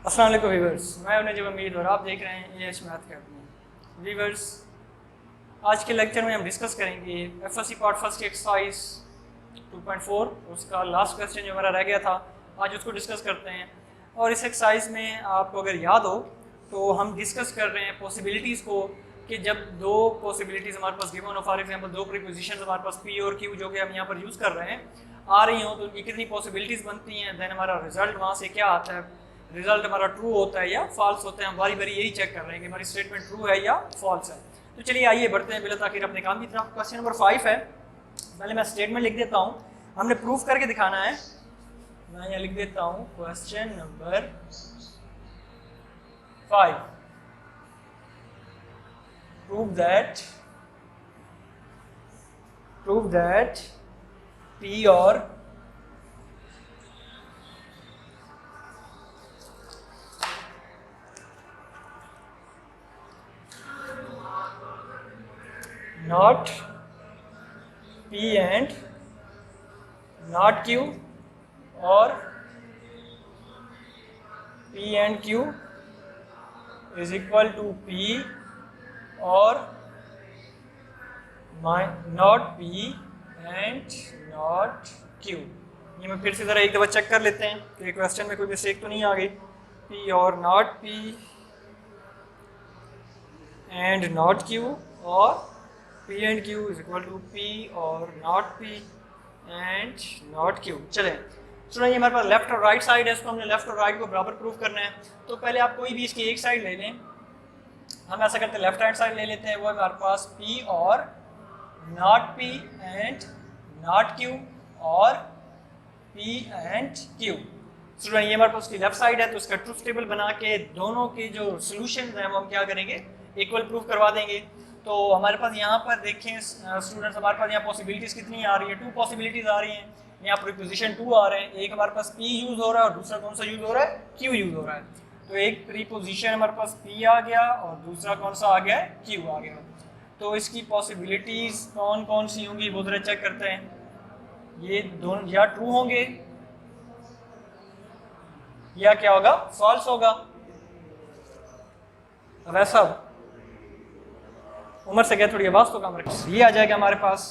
अस्सलाम वालेकुम व्यूवर्स, मैं उन्हें जब उम्मीद और आप देख रहे हैं एएच मैथ अकेडमी। व्यूवर्स, आज के लेक्चर में हम डिस्कस करेंगे एफएससी पार्ट फर्स्ट एक्सरसाइज 2.4। उसका लास्ट क्वेश्चन जो हमारा रह गया था, आज उसको डिस्कस करते हैं। और इस एक्सरसाइज में आपको अगर याद हो तो हम डिस्कस कर रहे हैं पॉसिबिलिटीज़ को, कि जब दो पॉसिबिलिटीज़ हमारे पास गिवन हो, फॉर एग्जांपल दो प्रीपोजिशंस हमारे पास पी और क्यू जो कि हम यहाँ पर यूज़ कर रहे हैं आ रही हो, तो उनकी कितनी पॉसिबिलिटीज़ बनती हैं, देन हमारा रिजल्ट वहाँ से क्या आता है, रिजल्ट हमारा ट्रू होता है या फॉल्स होता है। हम बारी बारी यही चेक कर रहे हैं कि हमारी स्टेटमेंट ट्रू है या फॉल्स है। तो चलिए आइए बढ़ते हैं बिला ताखिर अपने काम की तरफ। क्वेश्चन नंबर 5 है। पहले मैं स्टेटमेंट लिख देता हूँ, हमने प्रूफ करके दिखाना है। मैं यहाँ लिख देता हूँ question number 5, prove that P or not P and not Q, or P and Q is equal to P or not P and not Q। ये मैं फिर से ज़रा एक दफ़ा चेक कर लेते हैं कि क्वेश्चन में कोई मिस्टेक तो नहीं आ गई। P और not P and not Q, और P and Q is equal to P और not P and not Q। चलें सुनिए, हमारे पास लेफ्ट और राइट साइड है, इसको हमने लेफ्ट और राइट को बराबर प्रूफ करना है। तो पहले आप कोई भी इसकी एक साइड ले लें। हम ऐसा करते हैं, लेफ्ट हैंड साइड ले लेते हैं, वो हमारे पास P और not P and not Q और P and Q। स्टूडेंट ये हमारे पास उसकी लेफ्ट साइड है, तो उसका ट्रूथ टेबल बना के दोनों के जो सोल्यूशन हैं वो हम क्या करेंगे, इक्वल प्रूफ करवा देंगे। तो हमारे पास यहाँ पर देखें स्टूडेंट्स, हमारे पास यहाँ पॉसिबिलिटीज़ कितनी आ रही है, 2 पॉसिबिलिटीज़ आ रही हैं। यहाँ प्रीपोजिशन 2 आ रहे हैं, एक हमारे पास P यूज़ हो रहा है और दूसरा कौन सा यूज़ हो रहा है, Q यूज़ हो रहा है। तो एक प्रीपोजिशन हमारे पास P आ गया और दूसरा कौन सा आ गया है, Q आ गया। तो इसकी पॉसिबिलिटीज़ कौन कौन सी होंगी वो ज़रा चेक करते हैं। ये दोनों या ट्रू होंगे या क्या होगा, फॉल्स होगा। वैसा उमर से क्या थोड़ी आवाज़ तो कम रखें। ये आ जाएगा हमारे पास,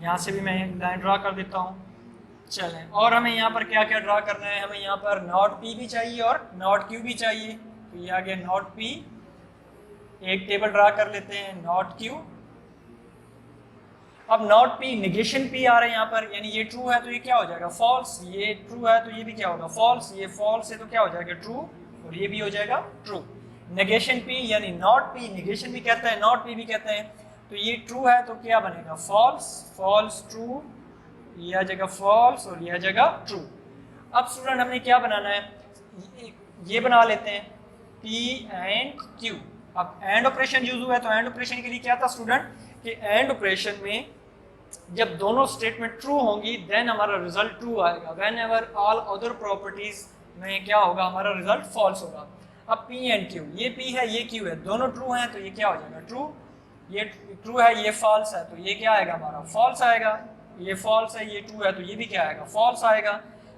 यहाँ से भी मैं लाइन ड्रा कर देता हूँ। चलें, और हमें यहाँ पर क्या क्या ड्रा करना है, हमें यहाँ पर नॉट P भी चाहिए और नॉट Q भी चाहिए। तो ये आ गया नॉट P, एक टेबल ड्रा कर लेते हैं, नॉट Q। अब नॉट P निगेशन P आ रहा है यहाँ पर, यानी ये ट्रू है तो ये क्या हो जाएगा, फॉल्स। ये ट्रू है तो ये भी क्या होगा, फॉल्स। ये फॉल्स है तो क्या हो जाएगा, ट्रू, और ये भी हो जाएगा ट्रू। नेगेशन P यानी नॉट P, निगेशन भी कहते हैं नॉट P भी कहते हैं। तो ये ट्रू है तो क्या बनेगा, फॉल्स, फॉल्स ट्रू, ये आ जाएगा फॉल्स और ये आ जाएगा ट्रू। अब स्टूडेंट हमने क्या बनाना है, ये बना लेते हैं P एंड Q। अब एंड ऑपरेशन यूज हुआ है, तो एंड ऑपरेशन के लिए क्या था स्टूडेंट, कि एंड ऑपरेशन में जब दोनों स्टेटमेंट ट्रू होंगी देन हमारा रिजल्ट ट्रू आएगा। When ever all other properties में क्या होगा, हमारा रिजल्ट फॉल्स होगा। अब P एंड Q, ये P है ये Q है, दोनों ट्रू हैं तो ये क्या हो जाएगा, ट्रू। ये ट्रू है ये फॉल्स है तो ये क्या आएगा, हमारा फॉल्स आएगा। ये फॉल्स है ये ट्रू है तो ये भी क्या आएगा, फॉल्स आएगा।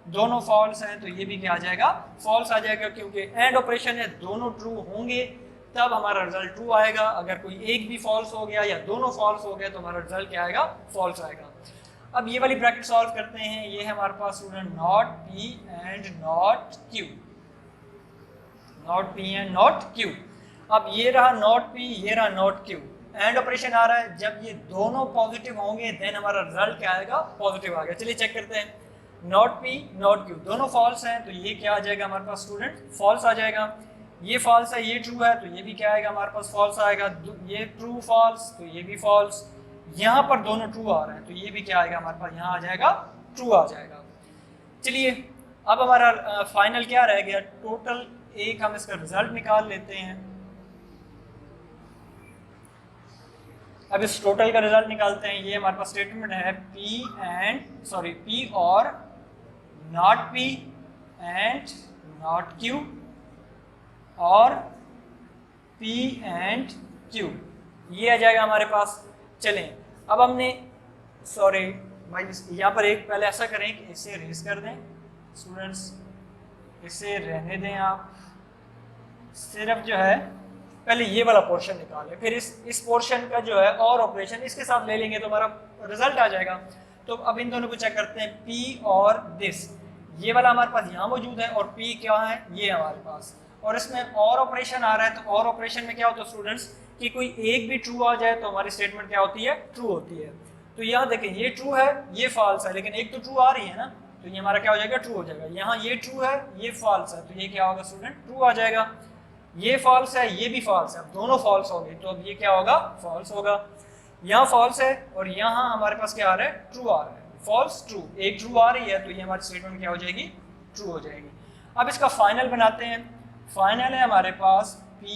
दोनों फॉल्स हैं तो ये भी क्या आ जाएगा, फॉल्स आ जाएगा, क्योंकि एंड ऑपरेशन है, दोनों ट्रू होंगे तब हमारा रिजल्ट ट्रू आएगा। अगर कोई एक भी फॉल्स हो गया या दोनों फॉल्स हो गए तो हमारा रिजल्ट क्या आएगा, फॉल्स आएगा। अब ये वाली ब्रैकेट सॉल्व करते हैं। ये है हमारे पास student not P and not Q, not P and not Q। अब ये रहा नॉट P, ये रहा नॉट Q। एंड ऑपरेशन आ रहा है, जब ये दोनों पॉजिटिव होंगे देन हमारा रिजल्ट क्या आएगा, पॉजिटिव आ गया। चलिए चेक करते हैं, नॉट P नॉट Q दोनों फॉल्स हैं तो ये क्या आ जाएगा हमारे पास स्टूडेंट, फॉल्स आ जाएगा। ये फॉल्स है ये ट्रू है तो ये भी क्या आएगा हमारे पास, फॉल्स आएगा। ये ट्रू फॉल्स तो ये भी फॉल्स। यहाँ पर दोनों ट्रू आ रहे हैं तो ये भी क्या आएगा हमारे पास, यहाँ आ जाएगा ट्रू आ जाएगा। चलिए अब हमारा फाइनल क्या रह गया, टोटल एक हम इसका रिजल्ट निकाल लेते हैं। अब इस टोटल का रिजल्ट निकालते हैं। ये हमारे पास स्टेटमेंट है P और not P and not Q और P एंड Q, ये आ जाएगा हमारे पास। चलें अब हमने भाई यहाँ पर एक पहले ऐसा करें कि इसे रेज कर दें स्टूडेंट्स, इसे रहने दें आप, सिर्फ जो है पहले ये वाला पोर्शन निकाल लें, फिर इस पोर्शन का जो है और ऑपरेशन इसके साथ ले लेंगे तो हमारा रिजल्ट आ जाएगा। तो अब इन दोनों को चेक करते हैं, P और दिस, ये वाला हमारे पास यहाँ मौजूद है और P क्या है, ये हमारे पास, और इसमें और ऑपरेशन आ रहा है। तो और ऑपरेशन में क्या होता है स्टूडेंट्स कि कोई एक भी ट्रू आ जाए तो हमारी स्टेटमेंट क्या होती है, ट्रू होती है। तो यहाँ देखें ये ट्रू है ये फॉल्स है, लेकिन एक तो ट्रू आ रही है ना, तो ये हमारा क्या हो जाएगा, ट्रू हो जाएगा। यहाँ ये ट्रू है ये फॉल्स है, तो ये क्या होगा स्टूडेंट, ट्रू आ जाएगा। ये फॉल्स है ये भी फॉल्स है, अब दोनों फॉल्स हो गए, तो अब ये क्या होगा, फॉल्स होगा। यहाँ फॉल्स है और यहाँ हमारे पास क्या आ रहा है, ट्रू आ रहा है, फॉल्स ट्रू, एक ट्रू आ रही है, तो ये हमारी स्टेटमेंट क्या हो जाएगी, ट्रू हो जाएगी। अब इसका फाइनल बनाते हैं। फाइनल है हमारे पास P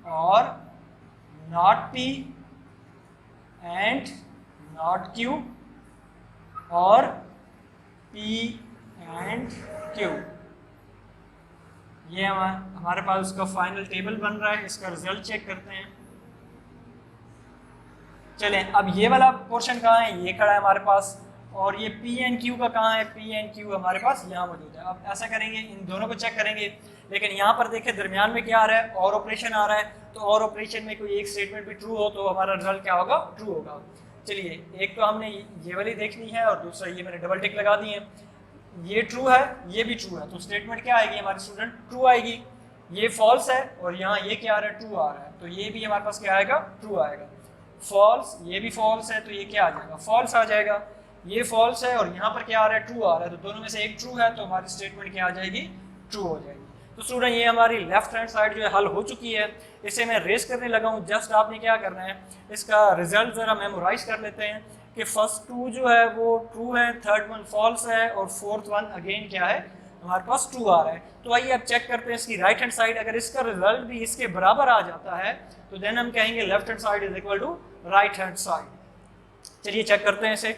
और not P and not Q और P एंड Q। ये हमारे पास उसका फाइनल टेबल बन रहा है, इसका रिजल्ट चेक करते हैं। चलें, अब ये वाला पोर्शन कहाँ है, ये खड़ा है हमारे पास, और ये P एंड Q का कहाँ है, P एंड Q हमारे पास यहाँ मौजूद है। अब ऐसा करेंगे, इन दोनों को चेक करेंगे, लेकिन यहाँ पर देखें दरमियान में क्या आ रहा है, और ऑपरेशन आ रहा है, तो और ऑपरेशन में कोई एक स्टेटमेंट भी ट्रू हो तो हमारा रिजल्ट क्या होगा, ट्रू होगा। चलिए, एक तो हमने ये वाली देखनी है और दूसरा ये मैंने डबल टिक लगा दी है, ये ट्रू है ये भी ट्रू है, तो स्टेटमेंट क्या आएगी हमारे स्टूडेंट, ट्रू आएगी। ये फॉल्स है और यहाँ ये क्या आ रहा है, ट्रू आ रहा है, तो ये भी हमारे पास क्या आएगा, ट्रू आएगा। फॉल्स, ये भी फॉल्स है, तो ये क्या आ जाएगा, फॉल्स आ जाएगा। ये फॉल्स है और यहाँ पर क्या आ रहा है, ट्रू आ रहा है, तो दोनों में से एक ट्रू है, तो हमारी स्टेटमेंट क्या आ जाएगी, ट्रू हो जाएगी। तो स्टूडेंट ये हमारी लेफ्ट हैंड साइड जो है हल हो चुकी है, इसे मैं रेस करने लगा हूँ। जस्ट आपने क्या करना है, इसका रिजल्ट ज़रा मेमोराइज कर लेते हैं कि फर्स्ट टू जो है वो ट्रू है, थर्ड वन फॉल्स है और फोर्थ वन अगेन क्या है, हमारे पास ट्रू आ रहा है। तो आइए अब चेक करते हैं इसकी राइट हैंड साइड, अगर इसका रिजल्ट भी इसके बराबर आ जाता है तो देन हम कहेंगे left hand side is equal to right hand side. चलिए चेक करते हैं इसे।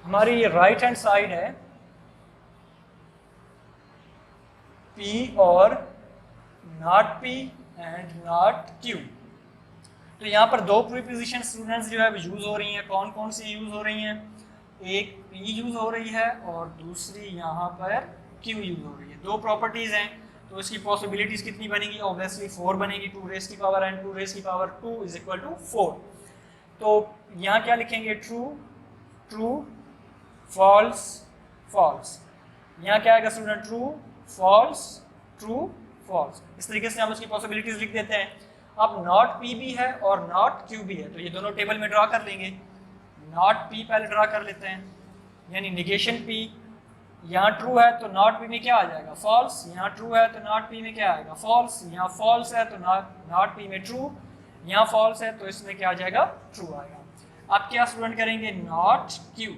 हमारी राइट हैंड साइड है P और not P and not Q। तो यहाँ पर दो प्रीपोजिशन स्टूडेंट्स जो है यूज हो रही हैं, कौन कौन सी यूज हो रही हैं, एक P यूज हो रही है और दूसरी यहाँ पर Q यूज हो रही है। दो प्रॉपर्टीज हैं, तो इसकी पॉसिबिलिटीज कितनी बनेगी, ऑब्वियसली 4 बनेगी, 2 रेज़ की पावर एंड 2 रेज़ की पावर 2 इज इक्वल टू 4। तो यहाँ क्या लिखेंगे, ट्रू ट्रू फॉल्स फॉल्स। यहाँ क्या आएगा student, true false true false. इस तरीके से हम उसकी पॉसिबिलिटीज लिख देते हैं। अब नॉट P भी है और नॉट Q भी है, तो ये दोनों टेबल में ड्रा कर लेंगे। नॉट P पहले ड्रा कर लेते हैं, यानी निगेशन P। यहाँ ट्रू है तो नॉट P में क्या आ जाएगा, फॉल्स। यहाँ ट्रू है तो नॉट P में क्या आएगा, फॉल्स। यहाँ फॉल्स है तो नॉट P में ट्रू। यहाँ फॉल्स है तो इसमें क्या आ जाएगा, ट्रू आएगा। अब क्या स्टूडेंट करेंगे, नॉट Q।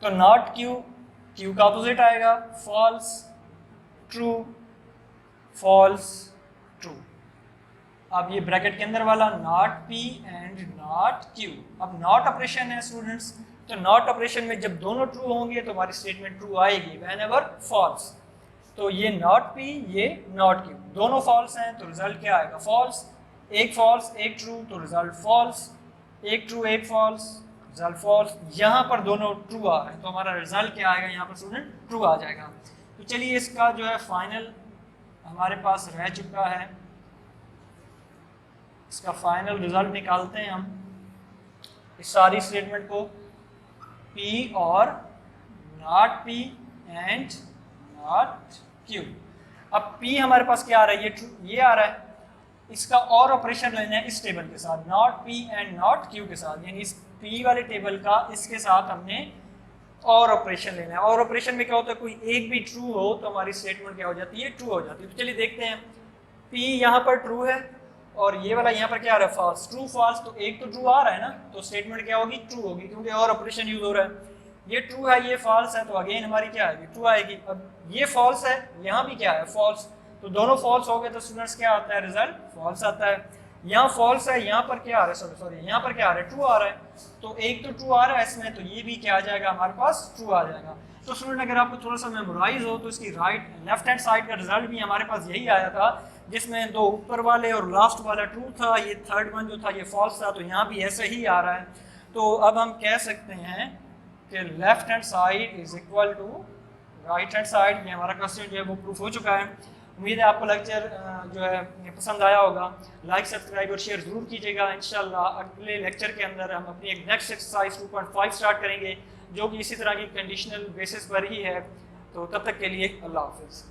तो नॉट Q का अपोजिट आएगा, फॉल्स ट्रू फॉल्स ट्रू। अब ये ब्रैकेट के अंदर वाला not P and not Q। अब नॉट ऑपरेशन है स्टूडेंट्स, तो नॉट ऑपरेशन में जब दोनों ट्रू होंगे तो हमारी स्टेटमेंट ट्रू आएगी, व्हेनेवर फॉल्स। तो ये नॉट P ये नॉट Q, दोनों फॉल्स हैं तो रिजल्ट क्या आएगा, फॉल्स। एक फॉल्स एक ट्रू तो रिजल्ट फॉल्स, एक ट्रू एक फॉल्स रिजल्ट फॉल्स। यहाँ पर दोनों ट्रू आ रहे हैं तो हमारा रिजल्ट क्या आएगा, यहाँ पर स्टूडेंट ट्रू आ जाएगा। तो चलिए इसका जो है फाइनल हमारे पास रह चुका है, इसका फाइनल रिजल्ट निकालते हैं हम इस सारी स्टेटमेंट को। P और not P and not Q। अब P हमारे पास क्या आ रहा है, ये आ रहा है, इसका और ऑपरेशन लेना है इस टेबल के साथ, not P and not Q के साथ, यानी इस P वाले टेबल का इसके साथ हमने और ऑपरेशन लेना है। और ऑपरेशन में क्या होता है, कोई एक भी ट्रू हो तो हमारी स्टेटमेंट क्या हो जाती है, ट्रू हो जाती है। तो चलिए देखते हैं, P यहाँ पर ट्रू है और ये वाला यहाँ पर क्या आ रहा है, फॉल्स। ट्रू फॉल्स, तो एक तो ट्रू आ रहा है ना, तो स्टेटमेंट क्या होगी, ट्रू होगी, क्योंकि और ऑपरेशन यूज हो रहा है। ये ट्रू है ये फॉल्स है, तो अगेन हमारी क्या आएगी, ट्रू आएगी। अब ये फॉल्स है, यहाँ भी क्या है, फॉल्स, तो दोनों फॉल्स हो गए तो स्टूडेंट्स क्या आता है, रिजल्ट फॉल्स आता है। यहाँ फॉल्स है, यहाँ पर क्या आ रहा है, सॉरी यहाँ पर क्या आ रहा है, ट्रू आ रहा है। तो एक तो ट्रू आ रहा है इसमें, तो ये भी क्या आ जाएगा हमारे पास, ट्रू आ जाएगा। तो स्टूडेंट अगर आपको थोड़ा सा मेमोराइज हो तो इसकी राइट लेफ्ट हैंड साइड का रिजल्ट भी हमारे पास यही आया था, जिसमें दो ऊपर वाले और लास्ट वाला ट्रू था, ये थर्ड वन जो था ये फॉल्स था। तो यहाँ भी ऐसे ही आ रहा है। तो अब हम कह सकते हैं कि left hand side is equal to right hand side. ये हमारा क्वेश्चन जो है वो प्रूफ हो चुका है। उम्मीद है आपको लेक्चर जो है पसंद आया होगा। लाइक सब्सक्राइब और शेयर ज़रूर कीजिएगा। इंशाल्लाह अगले लेक्चर के अंदर हम अपनी एक नेक्स्ट एक्सरसाइज 2.5 स्टार्ट करेंगे, जो कि इसी तरह की कंडीशनल बेसिस पर ही है। तो तब तक के लिए अल्लाह हाफिज़।